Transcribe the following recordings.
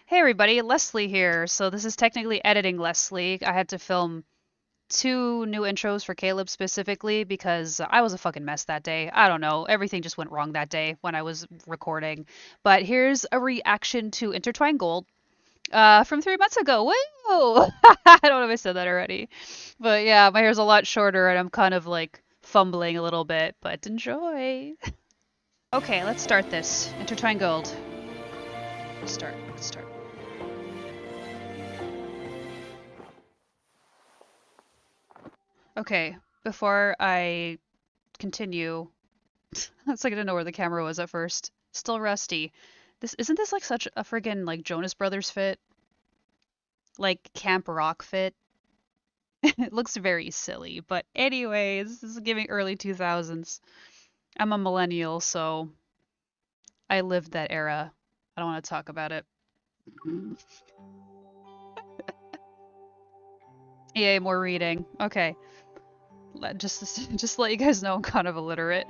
Hey everybody, Leslie here. So this is technically editing Leslie. I had to film two new intros for Caleb specifically because I was a fucking mess that day. I don't know, everything just went wrong that day when I was recording. But here's a reaction to Intertwined Gold from 3 months ago. Woo! I don't know if I said that already. But yeah, my hair's a lot shorter and I'm kind of like fumbling a little bit, but enjoy. Okay, let's start this. Intertwined Gold. Let's start. Okay, before I continue, it's like I didn't know where the camera was at first. Still rusty. This isn't this like such a friggin' like Jonas Brothers fit? Like camp rock fit? It looks very silly, but anyways, this is giving early 2000s. I'm a millennial, so I lived that era. I don't want to talk about it. Yay, more reading. Okay, just to let you guys know I'm kind of illiterate.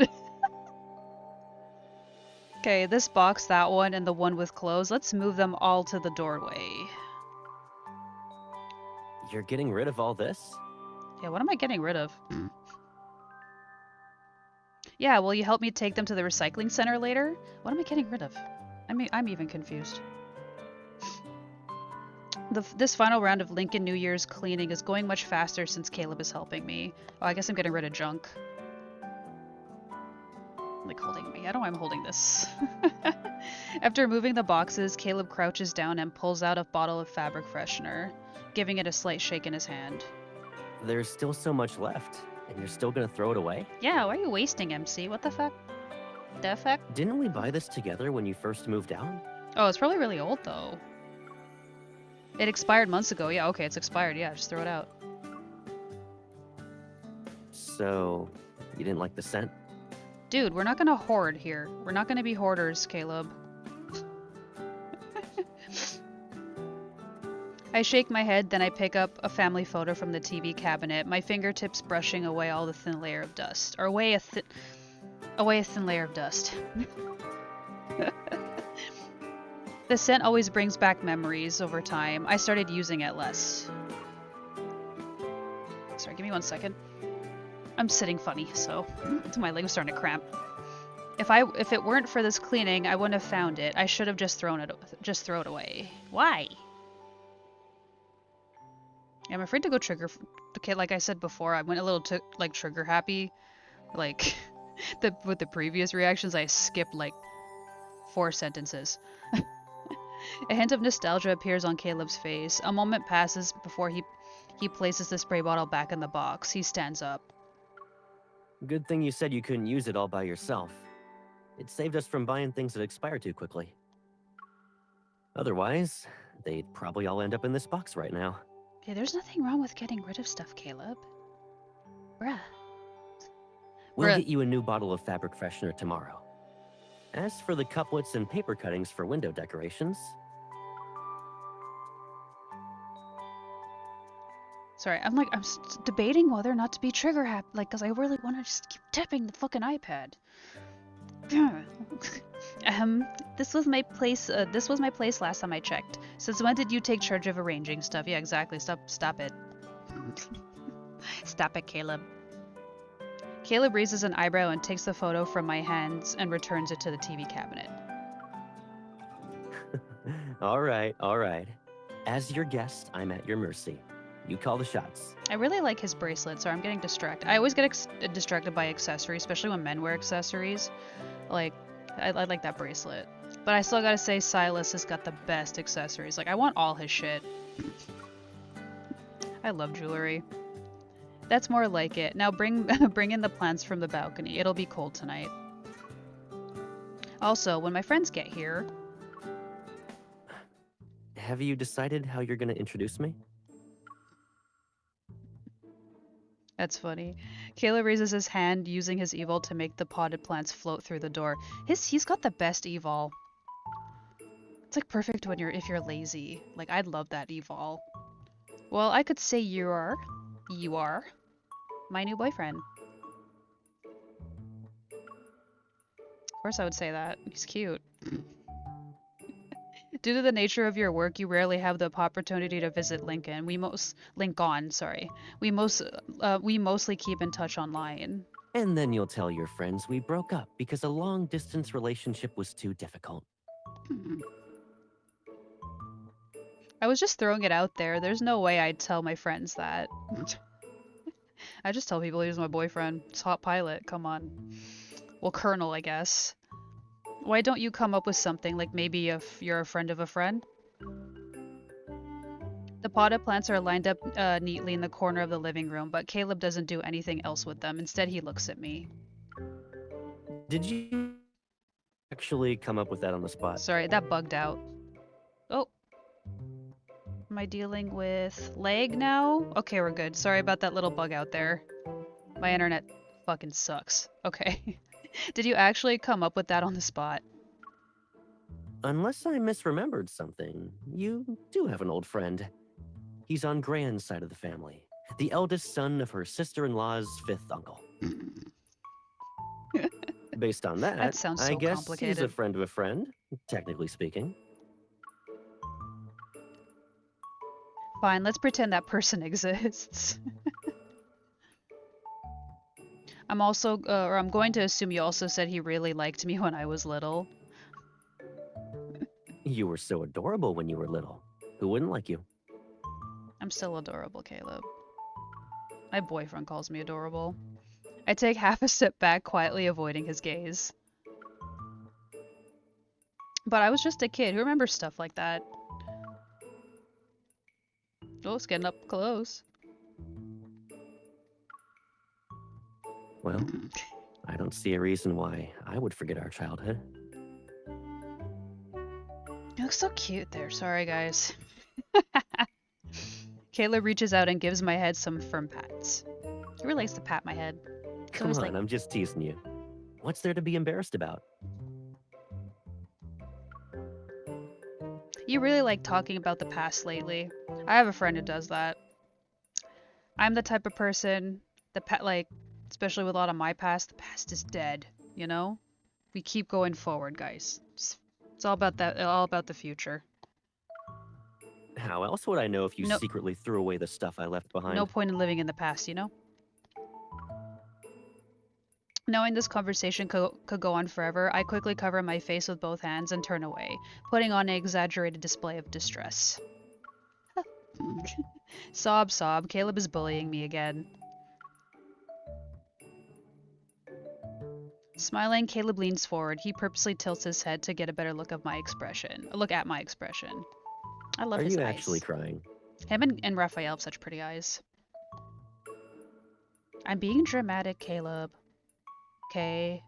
Okay, this box, that one, and the one with clothes, let's move them all to the doorway. You're getting rid of all this? Yeah, what am I getting rid of? Yeah, will you help me take them to the recycling center later? What am I getting rid of? I'm even confused. This final round of Lincoln New Year's cleaning is going much faster since Caleb is helping me. Oh, I guess I'm getting rid of junk. Like holding me. I don't know why I'm holding this. After moving the boxes, Caleb crouches down and pulls out a bottle of fabric freshener, giving it a slight shake in his hand. There's still so much left, and you're still gonna throw it away? Yeah, why are you wasting, MC? What the fuck? The fuck? Didn't we buy this together when you first moved out? Oh, it's probably really old though. It expired months ago. Yeah, okay, it's expired. Yeah, just throw it out. So, you didn't like the scent? Dude, we're not gonna hoard here. We're not gonna be hoarders, Caleb. I shake my head, then I pick up a family photo from the TV cabinet, my fingertips brushing away all the thin layer of dust. Or away a thin layer of dust. The scent always brings back memories over time. I started using it less. Sorry, give me 1 second. I'm sitting funny, so my leg's starting to cramp. If it weren't for this cleaning, I wouldn't have found it. I should have just throw it away. Why? I'm afraid to go trigger. Okay, like I said before, I went a little like trigger happy. Like with the previous reactions, I skipped like 4 sentences. A hint of nostalgia appears on Caleb's face. A moment passes before he places the spray bottle back in the box. He stands up. Good thing you said you couldn't use it all by yourself. It saved us from buying things that expire too quickly. Otherwise, they'd probably all end up in this box right now. Okay, there's nothing wrong with getting rid of stuff, Caleb. Bruh. We'll get you a new bottle of fabric freshener tomorrow. As for the couplets and paper cuttings for window decorations... Sorry, I'm debating whether or not to be trigger happy, like, because I really want to just keep tapping the fucking iPad. This was my place. This was my place last time I checked. Since when did you take charge of arranging stuff? Yeah, exactly. Stop it. Stop it, Caleb. Caleb raises an eyebrow and takes the photo from my hands and returns it to the TV cabinet. All right. As your guest, I'm at your mercy. You call the shots. I really like his bracelet, so I'm getting distracted. I always get distracted by accessories, especially when men wear accessories. Like, I like that bracelet. But I still gotta say Silas has got the best accessories. Like, I want all his shit. I love jewelry. That's more like it. Now bring in the plants from the balcony. It'll be cold tonight. Also, when my friends get here... Have you decided how you're gonna introduce me? That's funny. Caleb raises his hand, using his evol to make the potted plants float through the door. He's got the best evol. It's like perfect when if you're lazy. Like, I'd love that evol. Well, I could say you are my new boyfriend. Of course I would say that. He's cute. Due to the nature of your work, you rarely have the opportunity to visit Lincoln. Lincoln, sorry. We mostly keep in touch online. And then you'll tell your friends we broke up because a long-distance relationship was too difficult. I was just throwing it out there. There's no way I'd tell my friends that. I just tell people he was my boyfriend. It's hot pilot. Come on. Well, Colonel, I guess. Why don't you come up with something like maybe if you're a friend of a friend? The potted plants are lined up neatly in the corner of the living room, but Caleb doesn't do anything else with them. Instead, he looks at me. Did you actually come up with that on the spot? Sorry, that bugged out. Oh. Am I dealing with lag now? Okay, we're good. Sorry about that little bug out there. My internet fucking sucks. Okay. Did you actually come up with that on the spot? Unless I misremembered something, you do have an old friend. He's on Gran's side of the family, the eldest son of her sister-in-law's fifth uncle. Based on That that, sounds I so guess he's a complicated. friend of a friend, technically speaking. Fine, let's pretend that person exists. I'm going to assume you also said he really liked me when I was little. You were so adorable when you were little. Who wouldn't like you? I'm still adorable, Caleb. My boyfriend calls me adorable. I take half a step back, quietly avoiding his gaze. But I was just a kid. Who remembers stuff like that? Oh, it's getting up close. Well, I don't see a reason why I would forget our childhood. You look so cute there. Sorry, guys. Caleb reaches out and gives my head some firm pats. He really likes to pat my head. Come on, I'm just teasing you. What's there to be embarrassed about? You really like talking about the past lately. I have a friend who does that. I'm the type of person that especially with a lot of my past, the past is dead, you know? We keep going forward, guys. It's all about the future. How else would I know if you No, secretly threw away the stuff I left behind? no point in living in the past, you know? Knowing this conversation could go on forever, I quickly cover my face with both hands and turn away, putting on an exaggerated display of distress. Sob, sob. Caleb is bullying me again. Smiling, Caleb leans forward. He purposely tilts his head to get a better look at my expression. I love Are his you eyes. actually crying? Him and Raphael have such pretty eyes. I'm being dramatic, Caleb. Okay.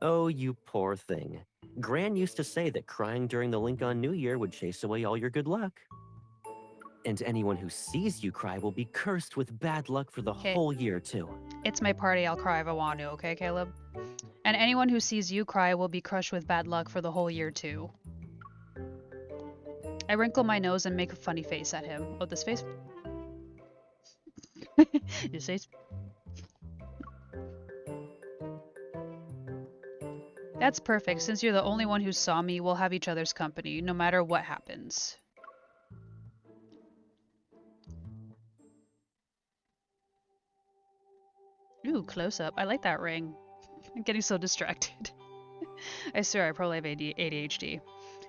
Oh, you poor thing. Gran used to say that crying during the Lincoln New Year would chase away all your good luck. And anyone who sees you cry will be cursed with bad luck for the whole year, too. It's my party. I'll cry if I want to, okay, Caleb? And anyone who sees you cry will be crushed with bad luck for the whole year, too. I wrinkle my nose and make a funny face at him. Oh, this face? This face? That's perfect. Since you're the only one who saw me, we'll have each other's company, no matter what happens. Ooh, close up. I like that ring. I'm getting so distracted. I swear I probably have ADHD.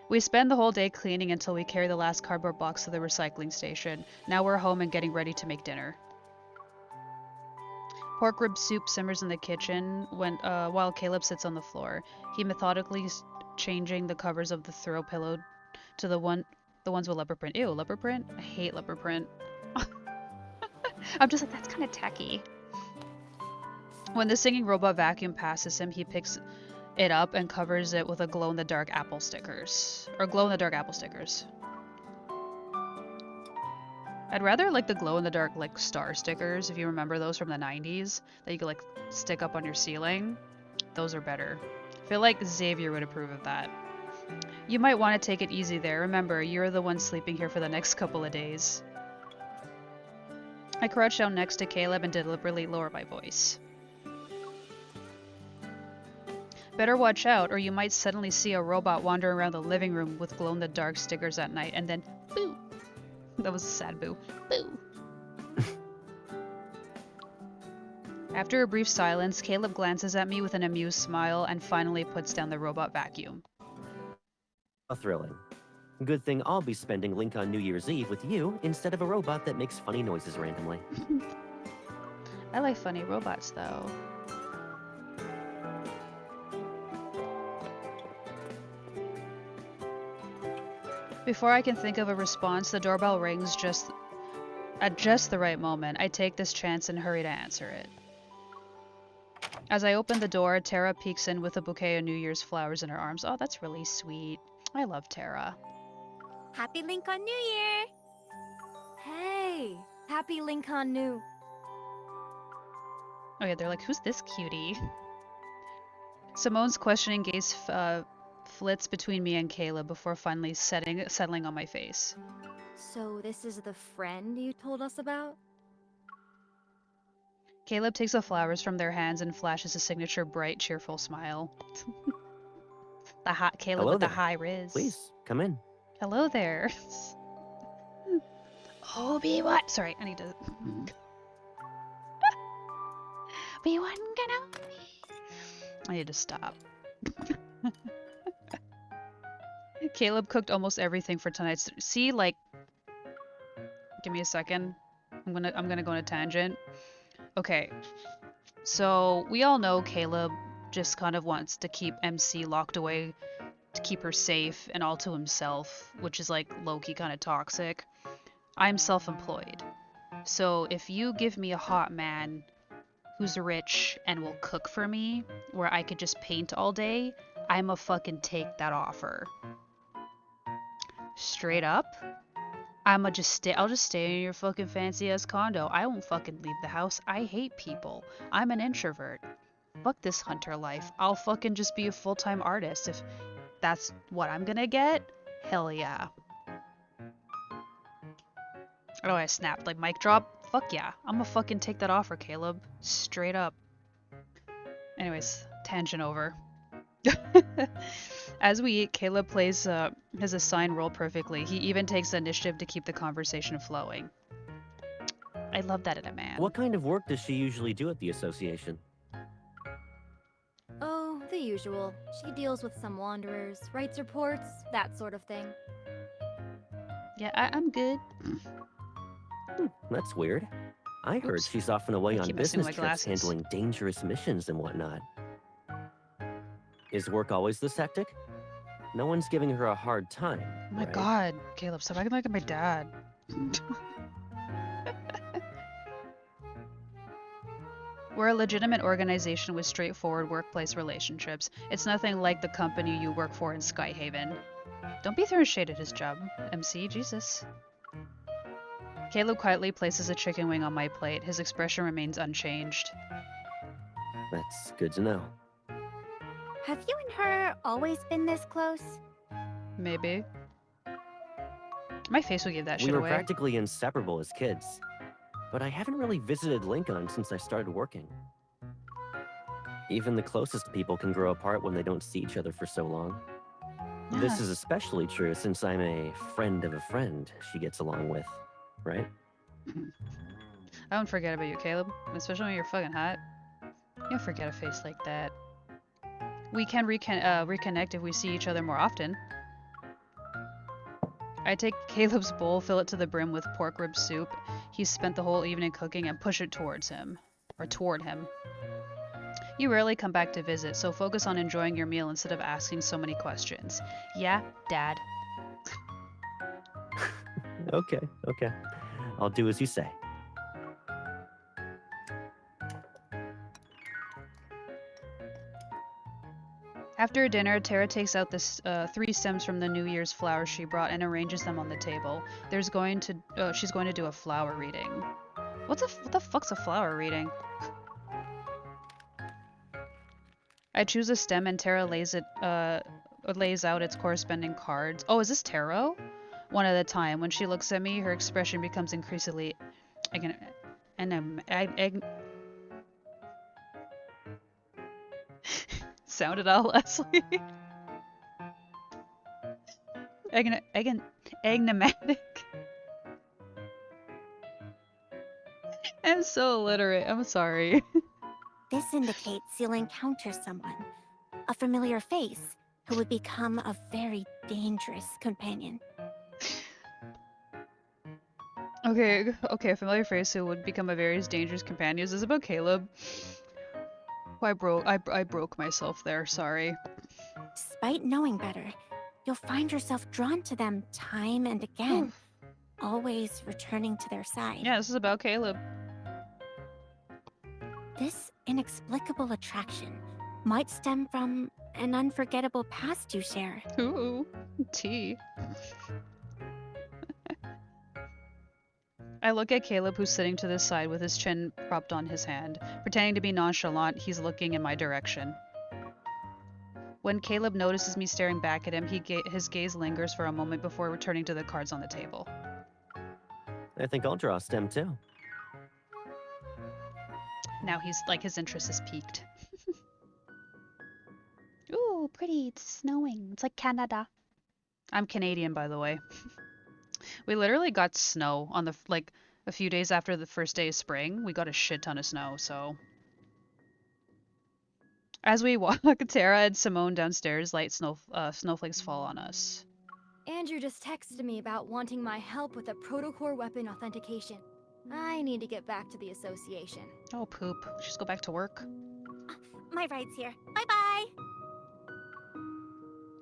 We spend the whole day cleaning until we carry the last cardboard box to the recycling station. Now we're home and getting ready to make dinner. Pork rib soup simmers in the kitchen while Caleb sits on the floor. He methodically changing the covers of the throw pillow to the ones with leopard print. Ew, leopard print? I hate leopard print. I'm just like, that's kind of tacky. When the singing robot vacuum passes him, he picks it up and covers it with a glow-in-the-dark apple stickers. Or glow-in-the-dark apple stickers. I'd rather like the glow-in-the-dark like star stickers, if you remember those from the 90s, that you could like stick up on your ceiling. Those are better. I feel like Xavier would approve of that. You might want to take it easy there. Remember, you're the one sleeping here for the next couple of days. I crouch down next to Caleb and deliberately lower my voice. Better watch out, or you might suddenly see a robot wandering around the living room with glow-in-the-dark stickers at night, and then boo! That was a sad boo. Boo! After a brief silence, Caleb glances at me with an amused smile and finally puts down the robot vacuum. How thrilling. Good thing I'll be spending Link on New Year's Eve with you instead of a robot that makes funny noises randomly. I like funny robots, though. Before I can think of a response, the doorbell rings at just the right moment. I take this chance and hurry to answer it. As I open the door, Tara peeks in with a bouquet of New Year's flowers in her arms. Oh, that's really sweet. I love Tara. Happy Lincoln New Year! Hey, happy Lincoln New. Oh yeah, they're like, who's this cutie? Simone's questioning gaze flits between me and Caleb before finally settling on my face. So this is the friend you told us about? Caleb takes the flowers from their hands and flashes a signature bright, cheerful smile. The hot Caleb Hello with there. the high riz. Please, come in. Hello there. Obi-Wan. Sorry, I need to. Obi-Wan Kenobi. I need to stop. Caleb cooked almost everything for tonight's. See, like, give me a second. I'm gonna go on a tangent. Okay, so we all know Caleb just kind of wants to keep MC locked away to keep her safe and all to himself, which is like low-key kind of toxic. I'm self-employed, so if you give me a hot man who's rich and will cook for me, where I could just paint all day, I'ma fucking take that offer. Straight up. I'll just stay in your fucking fancy ass condo. I won't fucking leave the house. I hate people. I'm an introvert. Fuck this hunter life. I'll fucking just be a full-time artist if that's what I'm gonna get. Hell yeah. Oh, I snapped. Like, mic drop? Fuck yeah. I'm gonna fucking take that offer, Caleb. Straight up. Anyways, tangent over. As we eat, Caleb plays his assigned role perfectly. He even takes the initiative to keep the conversation flowing. I love that in a man. What kind of work does she usually do at the association? Oh, the usual. She deals with some wanderers, writes reports, that sort of thing. Yeah, I'm good. That's weird. I heard Oops. she's often away I on keep messing with business my trips glasses. handling dangerous missions and whatnot. Is work always this hectic? No one's giving her a hard time, Oh my right? god, Caleb, stop acting like my dad. We're a legitimate organization with straightforward workplace relationships. It's nothing like the company you work for in Skyhaven. Don't be throwing shade at his job, MC, Jesus. Caleb quietly places a chicken wing on my plate. His expression remains unchanged. That's good to know. Have you and her always been this close? Maybe. My face will give that We shit were away. practically inseparable as kids, but I haven't really visited Lincoln since I started working. Even the closest people can grow apart when they don't see each other for so long. This Yeah. is especially true since I'm a friend of a friend she gets along with, right? I won't forget about you, Caleb. Especially when you're fucking hot. You don't forget a face like that. We can reconnect if we see each other more often. I take Caleb's bowl, fill it to the brim with pork rib soup he's spent the whole evening cooking, and push it towards him. Or toward him. You rarely come back to visit, so focus on enjoying your meal instead of asking so many questions. Yeah, Dad. Okay. I'll do as you say. After dinner, Tara takes out the 3 stems from the New Year's flowers she brought and arranges them on the table. She's going to do a flower reading. What the fuck's a flower reading? I choose a stem and Tara lays out its corresponding cards. Oh, is this tarot? One at a time. When she looks at me, her expression becomes increasingly Sounded all Leslie. Agnomatic. I'm so illiterate. I'm sorry. This indicates you'll encounter someone, a familiar face, who would become a very dangerous companion. Okay, a familiar face who would become a very dangerous companion. Is this about Caleb? Oh, I broke myself there. Sorry. Despite knowing better, you'll find yourself drawn to them time and again, always returning to their side. Yeah, this is about Caleb. This inexplicable attraction might stem from an unforgettable past you share. Ooh, tea. I look at Caleb, who's sitting to the side with his chin propped on his hand. Pretending to be nonchalant, he's looking in my direction. When Caleb notices me staring back at him, his gaze lingers for a moment before returning to the cards on the table. I think I'll draw a stem too. Now he's like, his interest is piqued. Ooh, pretty. It's snowing. It's like Canada. I'm Canadian, by the way. We literally got snow on the, like, a few days after the first day of spring. We got a shit ton of snow, so. As we walk, Tara and Simone downstairs, light snowflakes fall on us. Andrew just texted me about wanting my help with a protocore weapon authentication. I need to get back to the association. Oh, poop. Just go back to work. My ride's here. Bye-bye!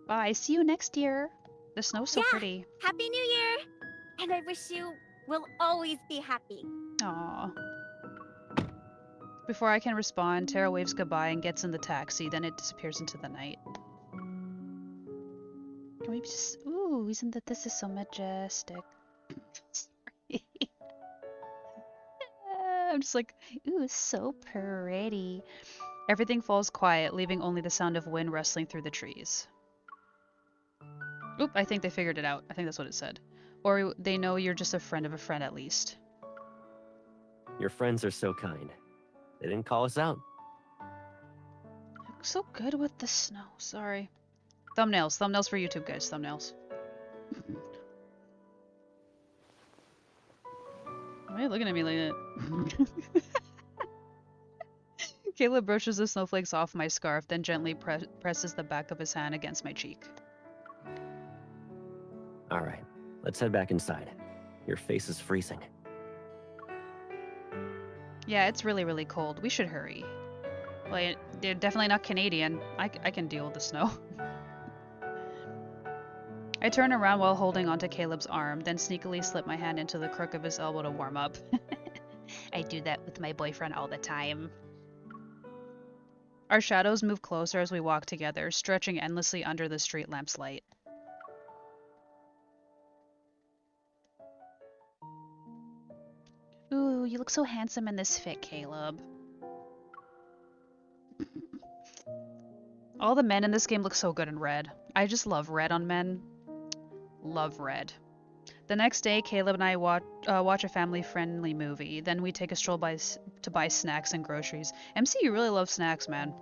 Bye. See you next year. The snow's so Yeah. pretty. Happy New Year! And I wish you will always be happy. Aww. Before I can respond, Tara waves goodbye and gets in the taxi, then it disappears into the night. Can we just... Ooh, isn't that this is so majestic? Sorry. I'm just like, ooh, so pretty. Everything falls quiet, leaving only the sound of wind rustling through the trees. Oop, I think they figured it out. I think that's what it said. Or they know you're just a friend of a friend at least. Your friends are so kind. They didn't call us out. So good with the snow. Sorry. Thumbnails. Thumbnails for YouTube, guys. Thumbnails. Why are you looking at me like that? Caleb brushes the snowflakes off my scarf, then gently presses the back of his hand against my cheek. All right, let's head back inside. Your face is freezing. Yeah, it's really, really cold. We should hurry. Well, they're definitely not Canadian. I can deal with the snow. I turn around while holding onto Caleb's arm, then sneakily slip my hand into the crook of his elbow to warm up. I do that with my boyfriend all the time. Our shadows move closer as we walk together, stretching endlessly under the street lamp's light. Ooh, you look so handsome in this fit, Caleb. All the men in this game look so good in red. I just love red on men. Love red. The next day, Caleb and I watch a family-friendly movie. Then we take a stroll to buy snacks and groceries. MC, you really love snacks, man.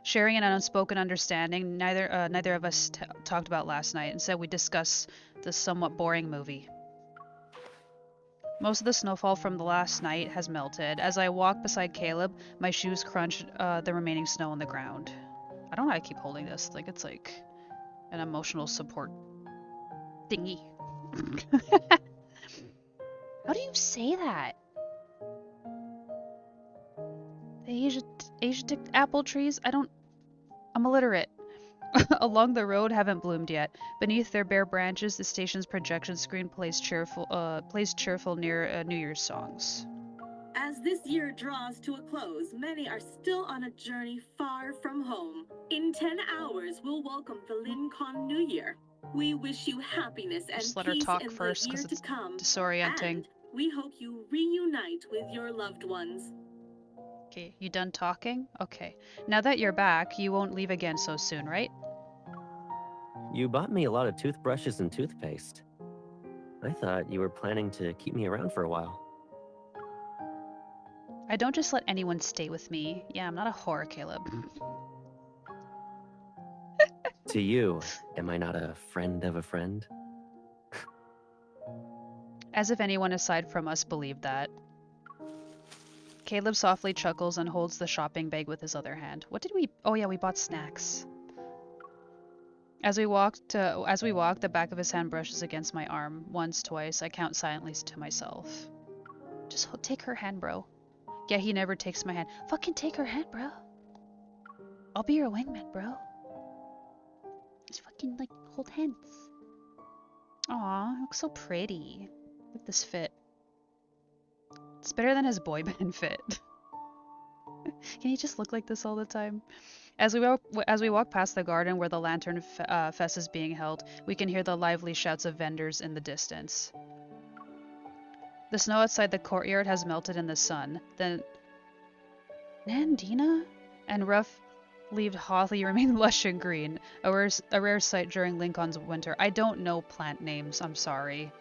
Sharing an unspoken understanding, neither of us talked about last night. Instead, we discuss the somewhat boring movie. Most of the snowfall from the last night has melted. As I walk beside Caleb, my shoes crunch the remaining snow on the ground. I don't know why I keep holding this. Like, it's like an emotional support thingy. How do you say that? The Asiatic apple trees? I'm illiterate. Along the road haven't bloomed yet. Beneath their bare branches, the station's projection screen plays cheerful near New Year's songs. As this year draws to a close, many are still on a journey far from home. In 10 hours, we'll welcome the Lincoln New Year. We wish you happiness and Just let her peace talk in first, the year 'cause to it's come. disorienting. And we hope you reunite with your loved ones. Okay, you done talking? Okay. Now that you're back, you won't leave again so soon, right? You bought me a lot of toothbrushes and toothpaste. I thought you were planning to keep me around for a while. I don't just let anyone stay with me. Yeah, I'm not a whore, Caleb. To you, am I not a friend of a friend? As if anyone aside from us believed that. Caleb softly chuckles and holds the shopping bag with his other hand. What did we... Oh yeah, we bought snacks. As we walk, the back of his hand brushes against my arm. Once, twice, I count silently to myself. Just take her hand, bro. Yeah, he never takes my hand. Fucking take her hand, bro. I'll be your wingman, bro. Just fucking, like, hold hands. Aw, looks so pretty. Look at this fit. It's better than his boy band fit. Can he just look like this all the time? As we walk past the garden where the lantern fest is being held, we can hear the lively shouts of vendors in the distance. The snow outside the courtyard has melted in the sun. The Nandina and rough-leaved holly remain lush and green, a rare sight during Lincoln's winter. I don't know plant names, I'm sorry.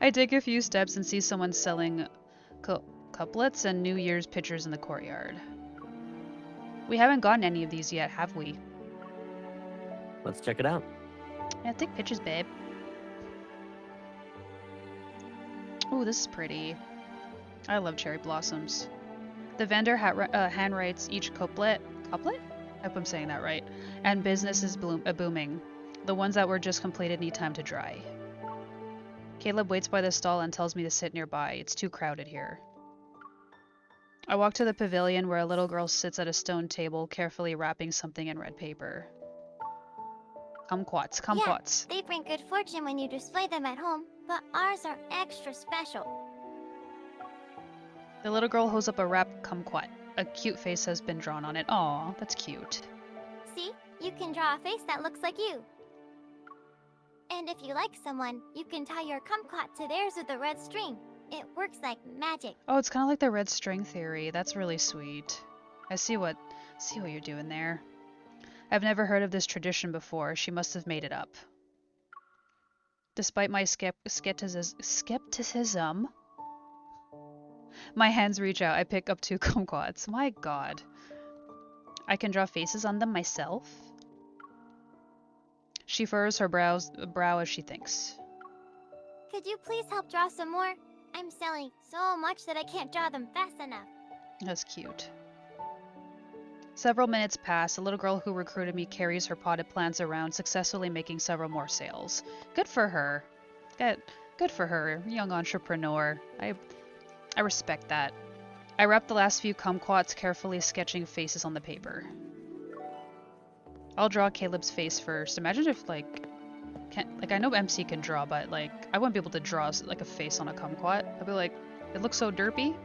I take a few steps and see someone selling couplets and New Year's pictures in the courtyard. We haven't gotten any of these yet, have we? Let's check it out. Yeah, take pictures, babe. Ooh, this is pretty. I love cherry blossoms. The vendor handwrites each couplet? Couplet? I hope I'm saying that right. And business is booming. The ones that were just completed need time to dry. Caleb waits by the stall and tells me to sit nearby. It's too crowded here. I walk to the pavilion where a little girl sits at a stone table, carefully wrapping something in red paper. Kumquats, kumquats. Yeah, they bring good fortune when you display them at home, but ours are extra special. The little girl holds up a wrapped kumquat. A cute face has been drawn on it. Aw, that's cute. See? You can draw a face that looks like you. And if you like someone, you can tie your kumquat to theirs with a red string. It works like magic. Oh, it's kind of like the red string theory. That's really sweet. I see what you're doing there. I've never heard of this tradition before. She must have made it up. Despite my skepticism, my hands reach out. I pick up 2 kumquats. My god. I can draw faces on them myself? She furrows her brow as she thinks. Could you please help draw some more? I'm selling so much that I can't draw them fast enough. That's cute. Several minutes pass. The little girl who recruited me carries her potted plants around, successfully making several more sales. Good for her. Good for her, young entrepreneur. I respect that. I wrap the last few kumquats, carefully sketching faces on the paper. I'll draw Caleb's face first. Imagine if, like I know MC can draw, but, like, I wouldn't be able to draw, like, a face on a kumquat. I'd be like, it looks so derpy.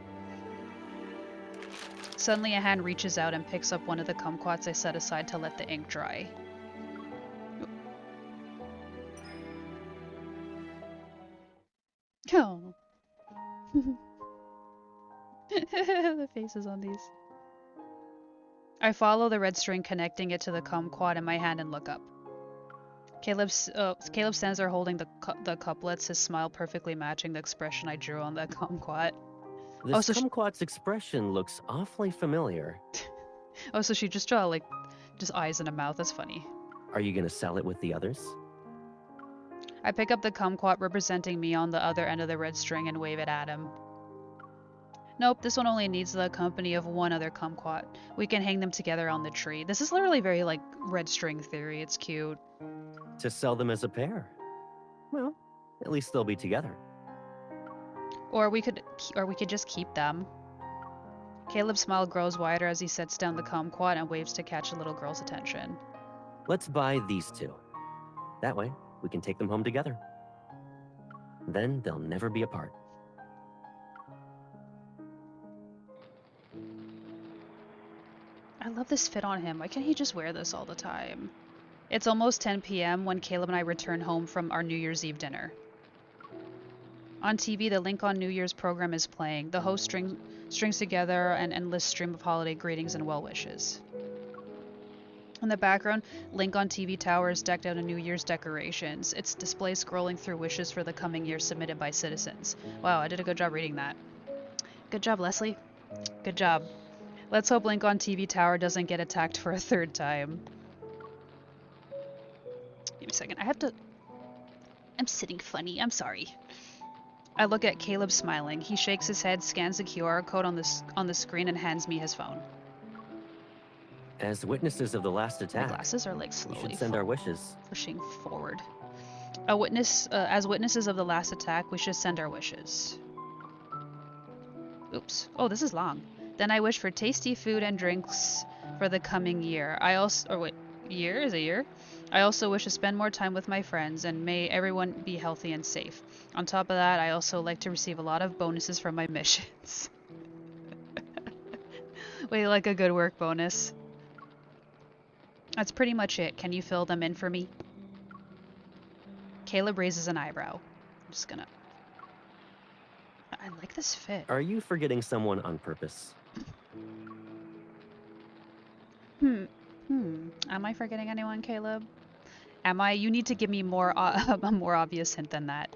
Suddenly a hand reaches out and picks up one of the kumquats I set aside to let the ink dry. Oh. The faces on these. I follow the red string connecting it to the kumquat in my hand and look up. Caleb stands there holding the couplets, his smile perfectly matching the expression I drew on the kumquat. This kumquat's expression looks awfully familiar. Oh, so she just draw, like, just eyes and a mouth. That's funny. Are you gonna sell it with the others? I pick up the kumquat representing me on the other end of the red string and wave it at him. Nope, this one only needs the company of one other kumquat. We can hang them together on the tree. This is literally very, like, red string theory. It's cute. To sell them as a pair. Well, at least they'll be together. Or we could just keep them. Caleb's smile grows wider as he sets down the kumquat and waves to catch the little girl's attention. Let's buy these 2. That way, we can take them home together. Then they'll never be apart. I love this fit on him. Why can't he just wear this all the time? It's almost 10 p.m. when Caleb and I return home from our New Year's Eve dinner. On TV, the Lincoln New Year's program is playing. The host strings together an endless stream of holiday greetings and well wishes. In the background, Link on TV tower is decked out in New Year's decorations. Its display scrolling through wishes for the coming year submitted by citizens. Wow, I did a good job reading that. Good job, Leslie. Good job. Let's hope Link on TV tower doesn't get attacked for a third time. Give me a second. I'm sitting funny. I'm sorry. I look at Caleb smiling. He shakes his head, scans the QR code on the screen, and hands me his phone. As witnesses of the last My attack, glasses are like we slowly should send our wishes. pushing forward. As witnesses of the last attack, we should send our wishes. Oops. Oh, this is long. Then I wish for tasty food and drinks for the coming year. Year? Is it year? I also wish to spend more time with my friends, and may everyone be healthy and safe. On top of that, I also like to receive a lot of bonuses from my missions. Wait, like a good work bonus. That's pretty much it. Can you fill them in for me? Caleb raises an eyebrow. I'm just gonna... I like this fit. Are you forgetting someone on purpose? Am I forgetting anyone, Caleb? Am I? You need to give me more a more obvious hint than that.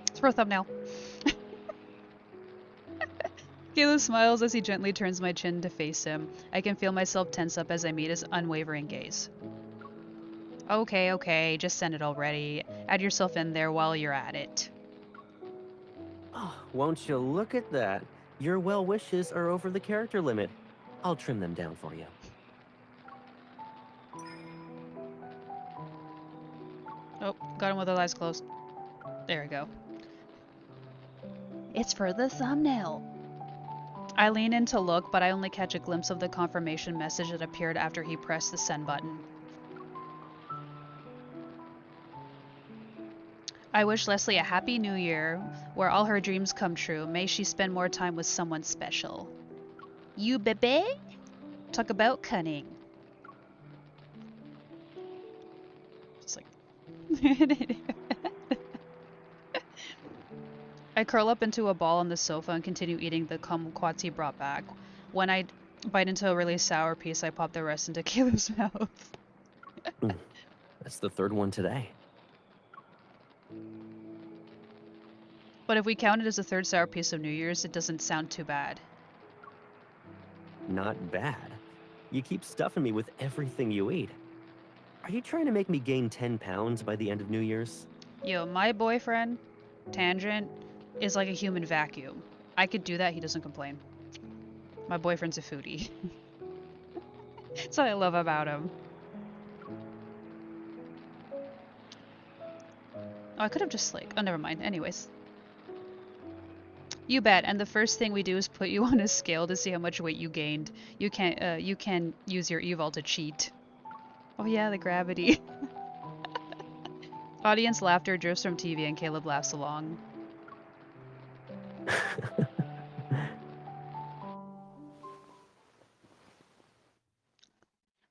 It's for a thumbnail. Caleb smiles as he gently turns my chin to face him. I can feel myself tense up as I meet his unwavering gaze. Okay, just send it already. Add yourself in there while you're at it. Oh, won't you look at that? Your well wishes are over the character limit. I'll trim them down for you. Oh, got him with his eyes closed. There we go. It's for the thumbnail. I lean in to look, but I only catch a glimpse of the confirmation message that appeared after he pressed the send button. I wish Leslie a happy new year, where all her dreams come true. May she spend more time with someone special. You bebe? Talk about cunning. Just like... I curl up into a ball on the sofa and continue eating the kumquats he brought back. When I bite into a really sour piece, I pop the rest into Caleb's mouth. That's the third one today. But if we count it as a third sour piece of New Year's, it doesn't sound too bad. Not bad. You keep stuffing me with everything you eat. Are you trying to make me gain 10 pounds by the end of New Year's? Yo, my boyfriend, Tangent, is like a human vacuum. I could do that, he doesn't complain. My boyfriend's a foodie. That's what I love about him. Oh, I could have just like... Oh, never mind. Anyways. You bet, and the first thing we do is put you on a scale to see how much weight you gained. You can use your evol to cheat. Oh yeah, the gravity. Audience laughter drifts from TV and Caleb laughs along.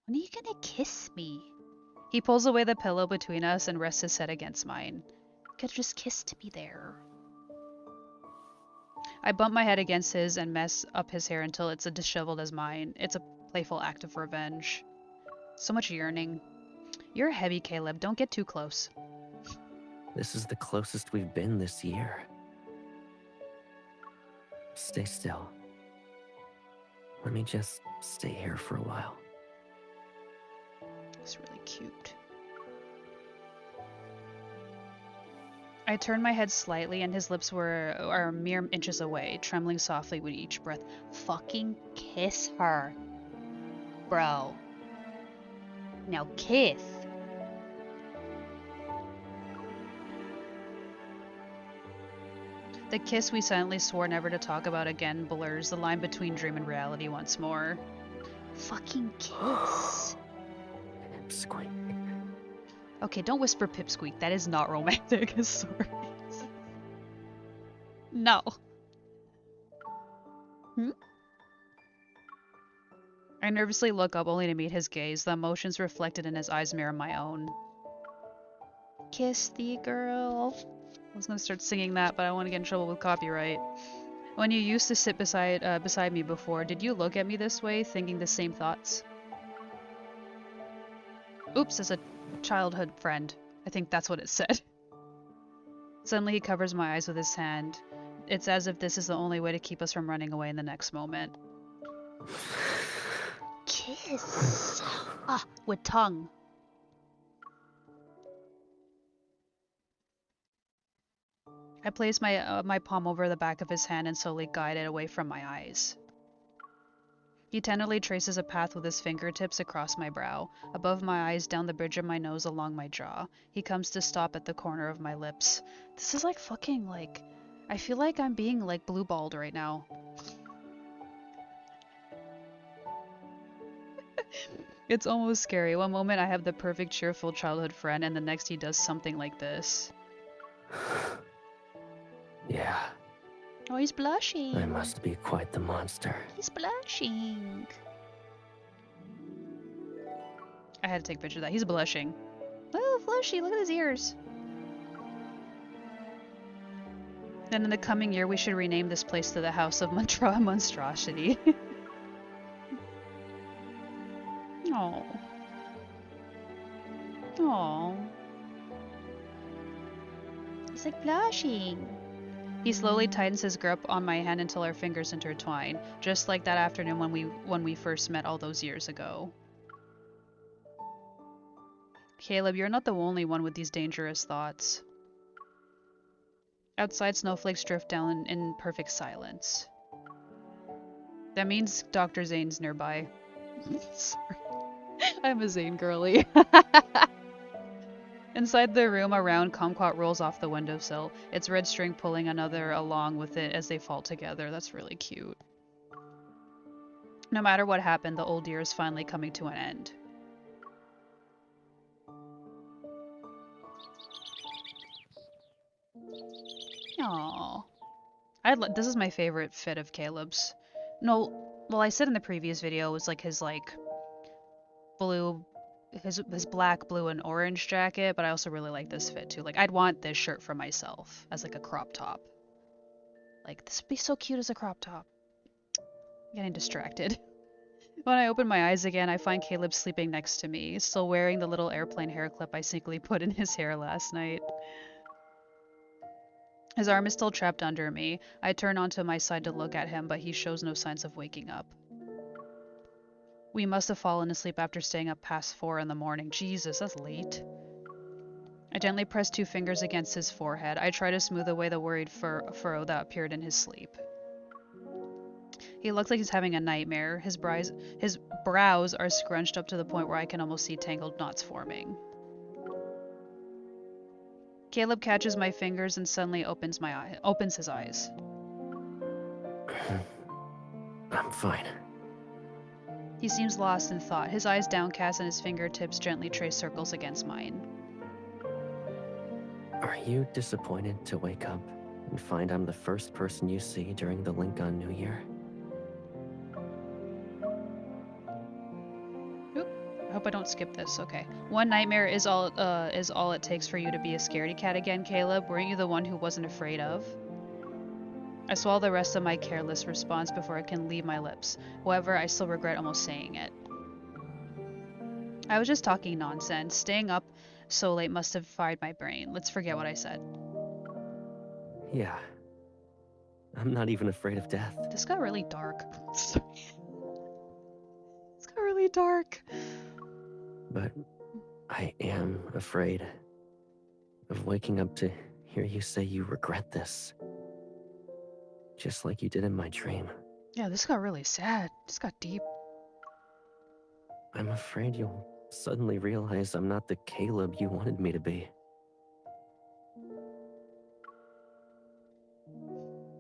When are you gonna kiss me? He pulls away the pillow between us and rests his head against mine. You could've just kissed me there. I bump my head against his and mess up his hair until it's as disheveled as mine. It's a playful act of revenge. So much yearning. You're heavy, Caleb. Don't get too close. This is the closest we've been this year. Stay still. Let me just stay here for a while. It's really cute. I turned my head slightly and his lips are mere inches away, trembling softly with each breath. Fucking kiss her. Bro. Now kiss. The kiss we silently swore never to talk about again blurs the line between dream and reality once more. Fucking kiss. Squeak. Okay, don't whisper pipsqueak. That is not romantic as stories. No. I nervously look up only to meet his gaze. The emotions reflected in his eyes mirror my own. Kiss the girl. I was gonna start singing that, but I don't want to get in trouble with copyright. When you used to sit beside me before, did you look at me this way, thinking the same thoughts? Oops, as a childhood friend. I think that's what it said. Suddenly he covers my eyes with his hand. It's as if this is the only way to keep us from running away in the next moment. Kiss! Ah, with tongue. I place my palm over the back of his hand and slowly guide it away from my eyes. He tenderly traces a path with his fingertips across my brow, above my eyes, down the bridge of my nose, along my jaw. He comes to stop at the corner of my lips. This is like fucking like... I feel like I'm being like blue-balled right now. It's almost scary. One moment I have the perfect cheerful childhood friend and the next he does something like this. Yeah, Oh, he's blushing. I must be quite the monster. He's blushing. I had to take a picture of that. He's blushing. Oh, Flushy, look at his ears. Then in the coming year, we should rename this place to the House of Monstrosity. Oh. Oh. He's like blushing. He slowly tightens his grip on my hand until our fingers intertwine, just like that afternoon when we first met all those years ago. Caleb, you're not the only one with these dangerous thoughts. Outside, snowflakes drift down in perfect silence. That means Dr. Zane's nearby. Sorry. I'm a Zane girly. Inside the room, a round kumquat rolls off the windowsill, its red string pulling another along with it as they fall together. That's really cute. No matter what happened, the old year is finally coming to an end. Aww. This is my favorite fit of Caleb's. No, well, I said in the previous video it was like his blue, his black, blue, and orange jacket, but I also really like this fit too. Like, I'd want this shirt for myself as like a crop top. Like, this would be so cute as a crop top. I'm getting distracted. When I open my eyes again, I find Caleb sleeping next to me, still wearing the little airplane hair clip I sneakily put in his hair last night. His arm is still trapped under me. I turn onto my side to look at him, but he shows no signs of waking up. We must have fallen asleep after staying up past 4 in the morning. Jesus, that's late. I gently press 2 fingers against his forehead. I try to smooth away the worried furrow that appeared in his sleep. He looks like he's having a nightmare. His brows are scrunched up to the point where I can almost see tangled knots forming. Caleb catches my fingers and suddenly opens his eyes. I'm fine. He seems lost in thought, his eyes downcast and his fingertips gently trace circles against mine. Are you disappointed to wake up and find I'm the first person you see during the Lincoln New Year? I hope I don't skip this. Okay. One nightmare is all it takes for you to be a scaredy cat again, Caleb. Weren't you the one who wasn't afraid of? I swallow the rest of my careless response before it can leave my lips. However, I still regret almost saying it. I was just talking nonsense. Staying up so late must have fried my brain. Let's forget what I said. Yeah. I'm not even afraid of death. This got really dark. Sorry. This got really dark. But I am afraid of waking up to hear you say you regret this. Just like you did in my dream. Yeah, this got really sad. This got deep. I'm afraid you'll suddenly realize I'm not the Caleb you wanted me to be.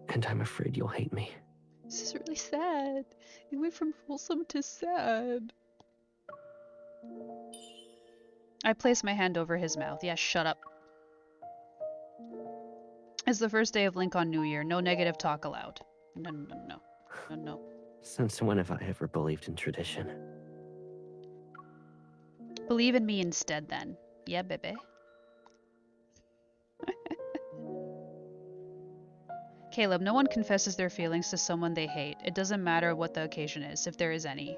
And I'm afraid you'll hate me. This is really sad. It went from wholesome to sad. I place my hand over his mouth. Yeah, shut up. It's the first day of Lincoln New Year. No negative talk allowed. No. Since when have I ever believed in tradition? Believe in me instead, then. Yeah, baby. Caleb, no one confesses their feelings to someone they hate. It doesn't matter what the occasion is, if there is any.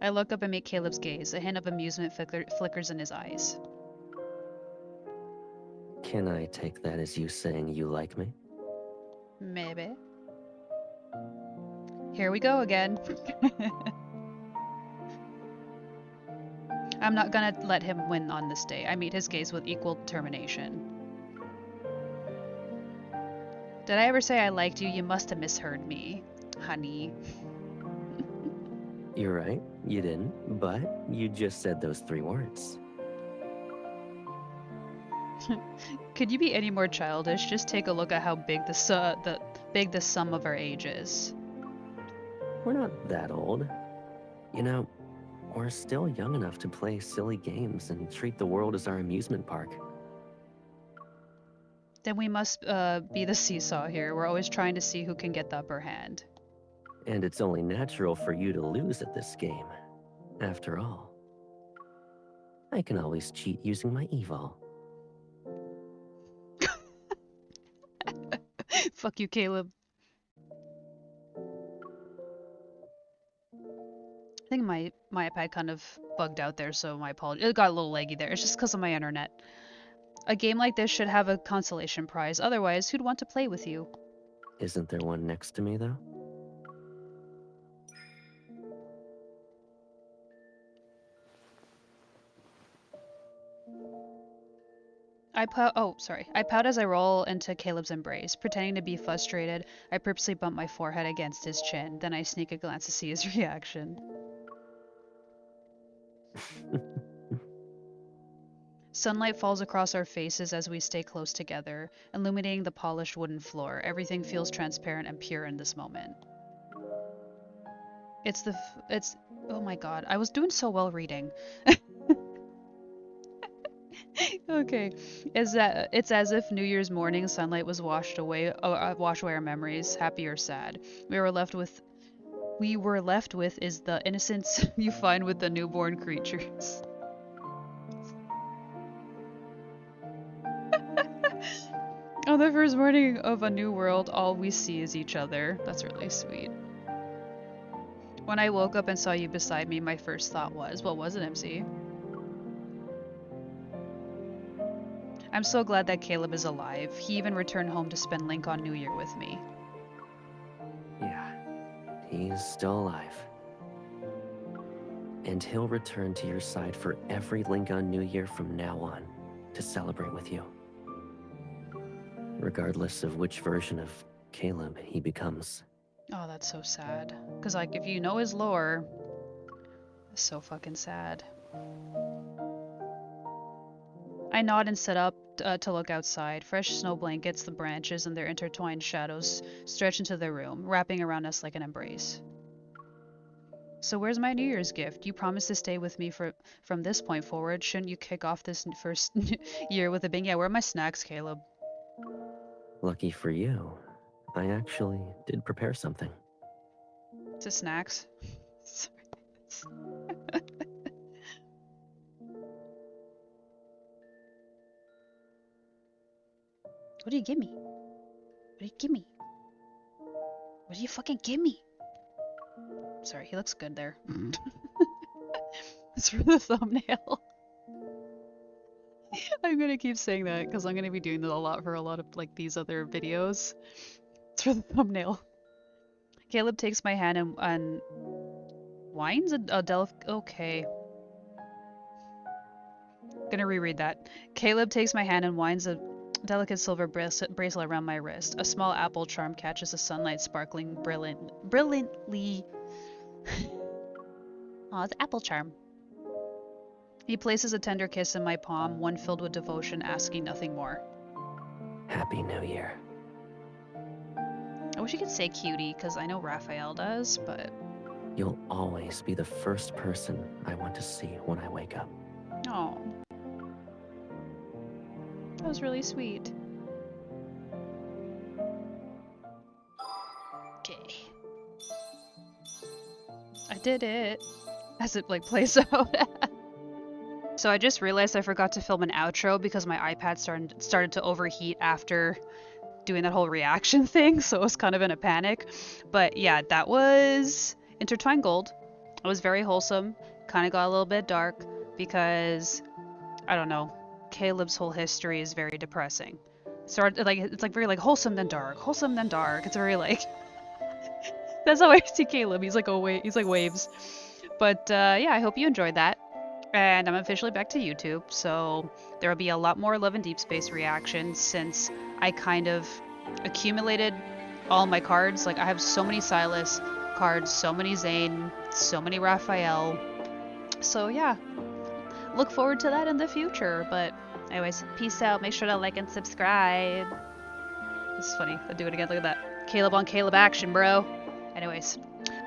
I look up and meet Caleb's gaze. A hint of amusement flickers in his eyes. Can I take that as you saying you like me? Maybe. Here we go again. I'm not gonna let him win on this day. I meet his gaze with equal determination. Did I ever say I liked you? You must have misheard me, honey. You're right, you didn't, but you just said those 3 words. Could you be any more childish? Just take a look at how big the sum of our age is. We're not that old. You know, we're still young enough to play silly games and treat the world as our amusement park. Then we must be the seesaw here. We're always trying to see who can get the upper hand. And it's only natural for you to lose at this game. After all, I can always cheat using my evil. Fuck you, Caleb. I think my iPad kind of bugged out there, so my apologies. It got a little laggy there. It's just because of my internet. A game like this should have a consolation prize. Otherwise, who'd want to play with you? Isn't there one next to me, though? I pout as I roll into Caleb's embrace. Pretending to be frustrated, I purposely bump my forehead against his chin. Then I sneak a glance to see his reaction. Sunlight falls across our faces as we stay close together, illuminating the polished wooden floor. Everything feels transparent and pure in this moment. Oh my god, I was doing so well reading. Okay, it's as if New Year's morning sunlight was washed away our memories, happy or sad. We were left with is the innocence you find with the newborn creatures. On the first morning of a new world, all we see is each other. That's really sweet. When I woke up and saw you beside me, my first thought was, what was it, MC? I'm so glad that Caleb is alive. He even returned home to spend Lincoln New Year with me. Yeah, he's still alive. And he'll return to your side for every Lincoln New Year from now on to celebrate with you. Regardless of which version of Caleb he becomes. Oh, that's so sad. Because, like, if you know his lore, it's so fucking sad. I nod and sit up to look outside. Fresh snow blankets, the branches, and their intertwined shadows stretch into the room, wrapping around us like an embrace. So where's my New Year's gift? You promised to stay with me from this point forward. Shouldn't you kick off this first year with a bang? Yeah, where are my snacks, Caleb? Lucky for you, I actually did prepare something. To snacks? What do you give me? What do you give me? What do you fucking give me? Sorry, he looks good there. It's for the thumbnail. I'm gonna keep saying that because I'm gonna be doing that a lot for a lot of like these other videos. It's for the thumbnail. Caleb takes my hand and whines okay. Gonna reread that. Caleb takes my hand and winds a delicate silver bracelet around my wrist. A small apple charm catches the sunlight sparkling brilliantly. Aw, it's apple charm. He places a tender kiss in my palm, one filled with devotion, asking nothing more. Happy New Year. I wish you could say cutie, because I know Raphael does, but... You'll always be the first person I want to see when I wake up. Oh. That was really sweet. Okay. I did it. As it, like, plays out. So I just realized I forgot to film an outro because my iPad started to overheat after doing that whole reaction thing, so I was kind of in a panic. But yeah, that was Intertwined Gold. It was very wholesome. Kind of got a little bit dark because I don't know. Caleb's whole history is very depressing. It's like very like wholesome then dark, wholesome then dark. It's very like that's how I see Caleb. He's like waves. But yeah, I hope you enjoyed that. And I'm officially back to YouTube, so there will be a lot more Love and Deep Space reactions since I kind of accumulated all my cards. Like I have so many Silas cards, so many Zane, so many Raphael. So yeah, look forward to that in the future. But anyways, peace out. Make sure to like and subscribe. This is funny. I'll do it again. Look at that. Caleb on Caleb action, bro. Anyways,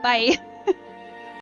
bye.